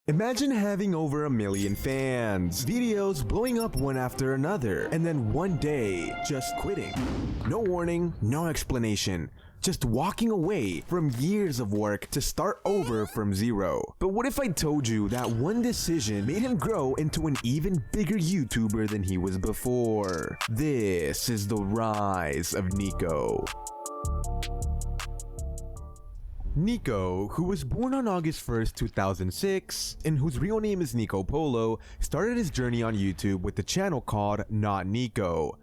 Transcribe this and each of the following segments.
Imagine having over 1 million fans, videos blowing up one after another, and then one day, just quitting. No warning, no explanation, just walking away from years of work to start over from zero. But what if I told you that one decision made him grow into an even bigger YouTuber than he was before? This is the rise of Nico. Nico, who was born on August 1st, 2006, and whose real name is Nico Polo, started his journey on YouTube with a channel called Not Nico.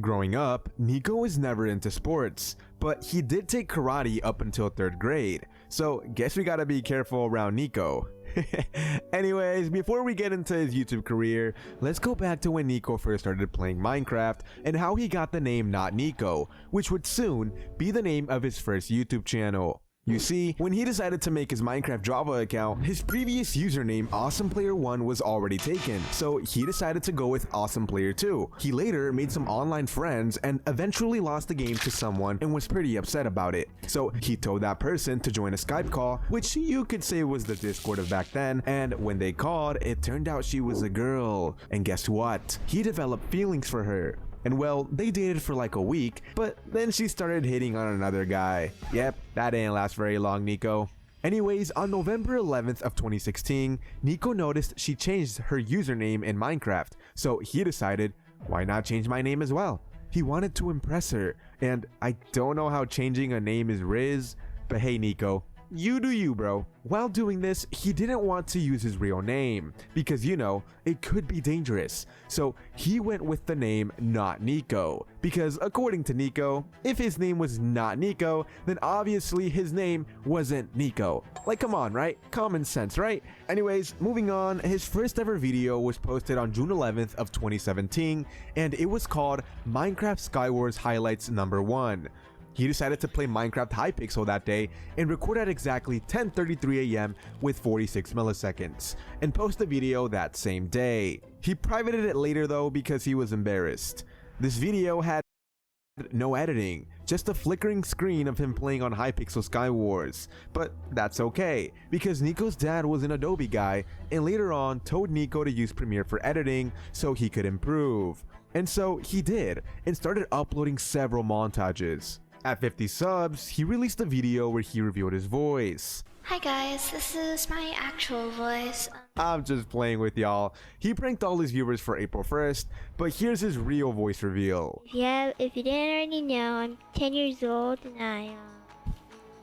Growing up, Nico was never into sports, but he did take karate up until 3rd grade, so guess we gotta be careful around Nico. Anyways, before we get into his YouTube career, let's go back to when Nico first started playing Minecraft and how he got the name Not Nico, which would soon be the name of his first YouTube channel. You see, when he decided to make his Minecraft Java account, his previous username AwesomePlayer1 was already taken, so he decided to go with AwesomePlayer2. He later made some online friends and eventually lost the game to someone and was pretty upset about it. So he told that person to join a Skype call, which you could say was the Discord of back then, and when they called, it turned out she was a girl. And guess what? He developed feelings for her. And well, they dated for like a week, but then she started hitting on another guy. Yep, that didn't last very long, Nico. Anyways, on November 11th of 2016, Nico noticed she changed her username in Minecraft, so he decided, why not change my name as well? He wanted to impress her, and I don't know how changing a name is Riz, but hey Nico, you do you, bro. While doing this, he didn't want to use his real name because, you know, it could be dangerous. So he went with the name Not Nico because according to Nico, if his name was Not Nico, then obviously his name wasn't Nico. Like, come on, right? Common sense, right? Anyways, moving on, his first ever video was posted on June 11th of 2017 and it was called Minecraft Skywars Highlights Number 1. He decided to play Minecraft Hypixel that day and record at exactly 10:33 AM with 46 milliseconds and post the video that same day. He privated it later though because he was embarrassed. This video had no editing, just a flickering screen of him playing on Hypixel Skywars. But that's okay, because Nico's dad was an Adobe guy and later on told Nico to use Premiere for editing so he could improve. And so he did and started uploading several montages. At 50 subs, he released a video where he revealed his voice. Hi guys, this is my actual voice. I'm just playing with y'all. He pranked all his viewers for April 1st, but here's his real voice reveal. Yeah, if you didn't already know, I'm 10 years old and I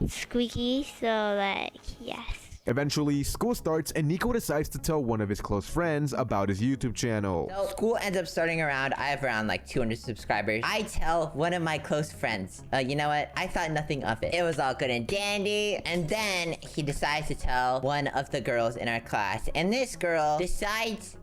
squeaky, so like, yes. Eventually, school starts and Nico decides to tell one of his close friends about his YouTube channel. So school ends up starting around, I have around like 200 subscribers. I tell one of my close friends, you know what? I thought nothing of it. It was all good and dandy. And then he decides to tell one of the girls in our class. And this girl decides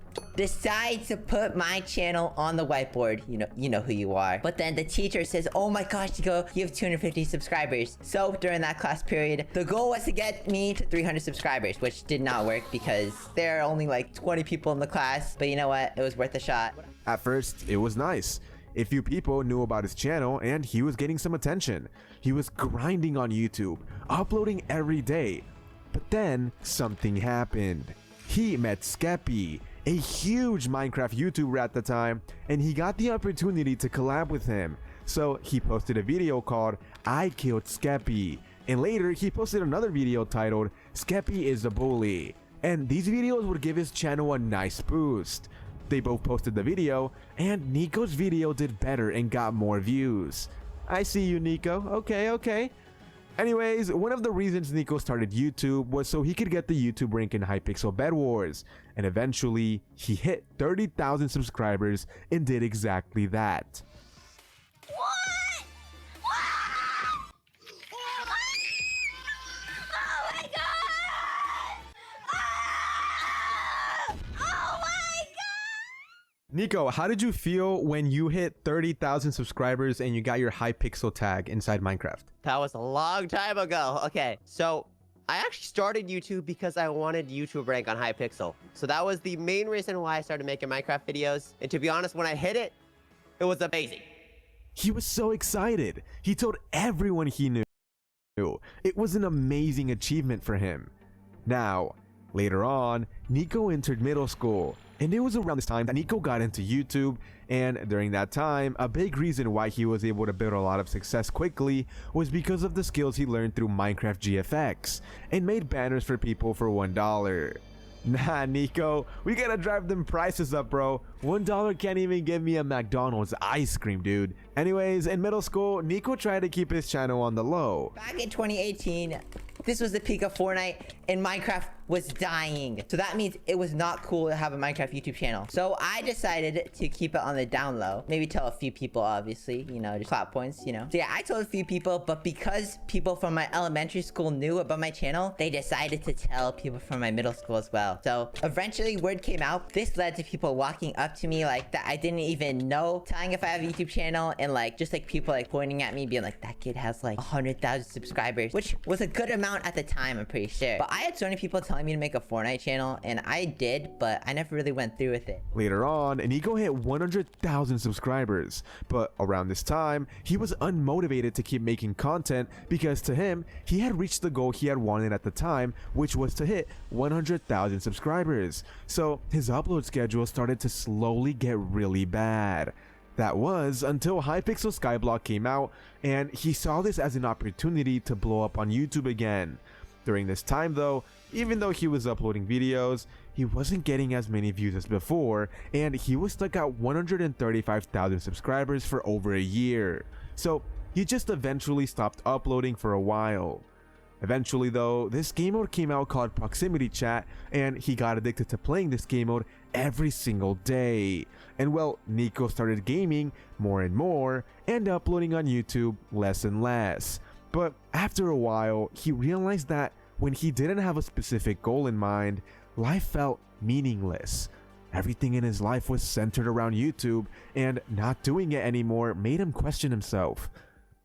to put my channel on the whiteboard. You know who you are. But then the teacher says, oh my gosh, Nico, you have 250 subscribers. So during that class period, the goal was to get me to 300 subscribers, which did not work because there are only like 20 people in the class. But you know what? It was worth a shot. At first, it was nice. A few people knew about his channel and he was getting some attention. He was grinding on YouTube, uploading every day. But then something happened. He met Skeppy, a huge Minecraft YouTuber at the time, and he got the opportunity to collab with him. So he posted a video called I Killed Skeppy, and later he posted another video titled Skeppy is a Bully. And these videos would give his channel a nice boost. They both posted the video, and Nico's video did better and got more views. I see you, Nico. Okay. Anyways, one of the reasons Nico started YouTube was so he could get the YouTube rank in Hypixel Bed Wars, and eventually he hit 30,000 subscribers and did exactly that. What? Oh my god! Oh my god! Nico, how did you feel when you hit 30,000 subscribers and you got your Hypixel tag inside Minecraft? That was a long time ago. Okay, so I actually started YouTube because I wanted YouTube rank on Hypixel. So that was the main reason why I started making Minecraft videos. And to be honest, when I hit it, it was amazing. He was so excited. He told everyone he knew. It was an amazing achievement for him. Now, Later on, Nico entered middle school, and it was around this time that Nico got into YouTube, and during that time, a big reason why he was able to build a lot of success quickly was because of the skills he learned through Minecraft GFX, and made banners for people for $1. Nah, Nico, we gotta drive them prices up, bro. $1 can't even give me a McDonald's ice cream, dude. Anyways, in middle school, Nico tried to keep his channel on the low. Back in 2018, this was the peak of Fortnite, and Minecraft was dying. So that means it was not cool to have a Minecraft YouTube channel. So I decided to keep it on the down low. Maybe tell a few people, obviously, you know, just clout points, you know. So yeah, I told a few people, but because people from my elementary school knew about my channel, they decided to tell people from my middle school as well. So eventually word came out. This led to people walking up to me like that I didn't even know, telling if I have a YouTube channel, and like just like people like pointing at me being like, that kid has like 100,000 subscribers, which was a good amount at the time, I'm pretty sure. But I had so many people telling me to make a Fortnite channel, and I did, but I never really went through with it. Later on, Nico hit 100,000 subscribers, but around this time, he was unmotivated to keep making content because to him, he had reached the goal he had wanted at the time, which was to hit 100,000 subscribers. So his upload schedule started to slowly get really bad. That was until Hypixel Skyblock came out, and he saw this as an opportunity to blow up on YouTube again. During this time though, even though he was uploading videos, he wasn't getting as many views as before, and he was stuck at 135,000 subscribers for over a year. So he just eventually stopped uploading for a while. Eventually though, this game mode came out called Proximity Chat, and he got addicted to playing this game mode every single day. And well, Nico started gaming more and more, and uploading on YouTube less and less. But after a while, he realized that when he didn't have a specific goal in mind, life felt meaningless. Everything in his life was centered around YouTube, and not doing it anymore made him question himself.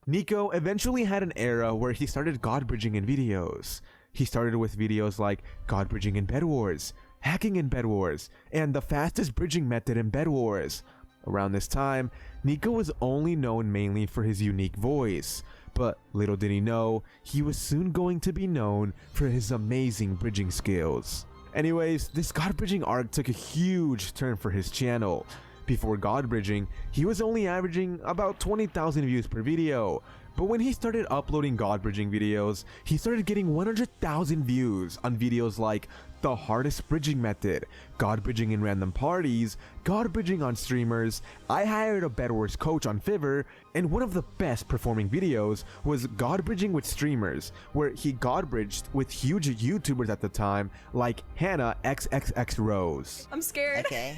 Nico eventually had an era where he started god bridging in videos. He started with videos like god bridging in Bed Wars, hacking in Bed Wars, and the fastest bridging method in Bed Wars. Around this time, Nico was only known mainly for his unique voice, but little did he know, he was soon going to be known for his amazing bridging skills. Anyways, this god bridging arc took a huge turn for his channel. Before god bridging, he was only averaging about 20,000 views per video, but when he started uploading god bridging videos, he started getting 100,000 views on videos like the hardest bridging method, god bridging in random parties, god bridging on streamers, I hired a Bed Wars coach on Fiverr, and one of the best performing videos was god bridging with streamers, where he god bridged with huge YouTubers at the time like Hannah XXX Rose. I'm scared. Okay.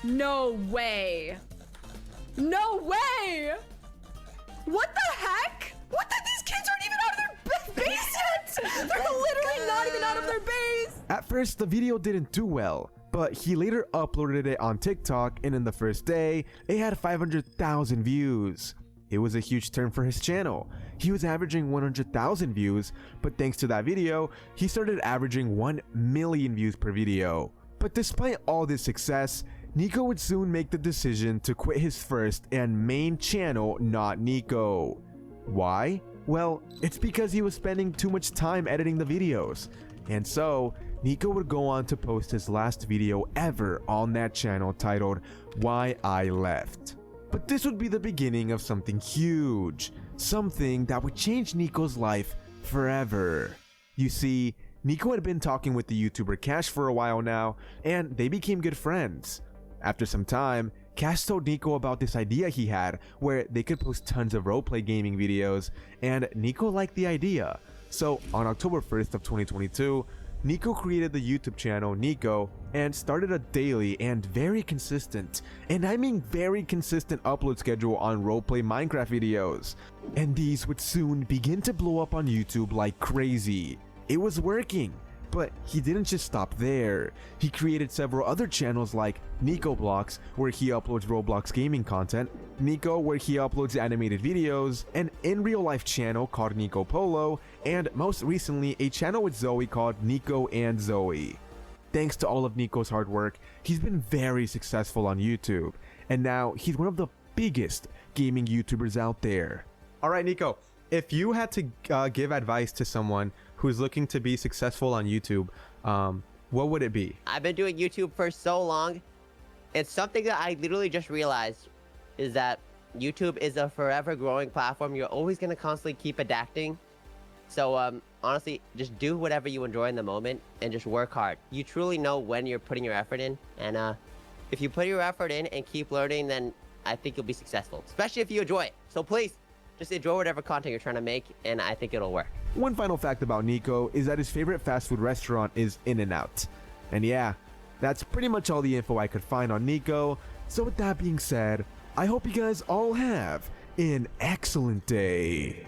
No way. No way. What the heck? What the? These kids aren't even out of their base yet. They're literally not even out of their base. At first, the video didn't do well, but he later uploaded it on TikTok, and in the first day, it had 500,000 views. It was a huge turn for his channel. He was averaging 100,000 views, but thanks to that video, he started averaging 1 million views per video. But despite all this success, Nico would soon make the decision to quit his first and main channel, Not Nico. Why? Well, it's because he was spending too much time editing the videos. And so, Nico would go on to post his last video ever on that channel titled Why I Left. But this would be the beginning of something huge, something that would change Nico's life forever. You see, Nico had been talking with the YouTuber Cash for a while now, and they became good friends. After some time, Cash told Nico about this idea he had where they could post tons of roleplay gaming videos, and Nico liked the idea. So on October 1st of 2022, Nico created the YouTube channel Nico and started a daily and very consistent, and I mean very consistent upload schedule on roleplay Minecraft videos. And these would soon begin to blow up on YouTube like crazy. It was working. But he didn't just stop there. He created several other channels like Nico Blocks, where he uploads Roblox gaming content, Nico, where he uploads animated videos, an in real life channel called Nico Polo, and most recently a channel with Zoe called Nico and Zoe. Thanks to all of Nico's hard work, he's been very successful on YouTube, and now he's one of the biggest gaming YouTubers out there. Alright Nico, if you had to give advice to someone who's looking to be successful on YouTube, what would it be? I've been doing YouTube for so long. It's something that I literally just realized is that YouTube is a forever growing platform. You're always going to constantly keep adapting. So honestly, just do whatever you enjoy in the moment and just work hard. You truly know when you're putting your effort in. And if you put your effort in and keep learning, then I think you'll be successful, especially if you enjoy it. So please, just enjoy whatever content you're trying to make, and I think it'll work. One final fact about Nico is that his favorite fast food restaurant is In-N-Out. And yeah, that's pretty much all the info I could find on Nico. So with that being said, I hope you guys all have an excellent day.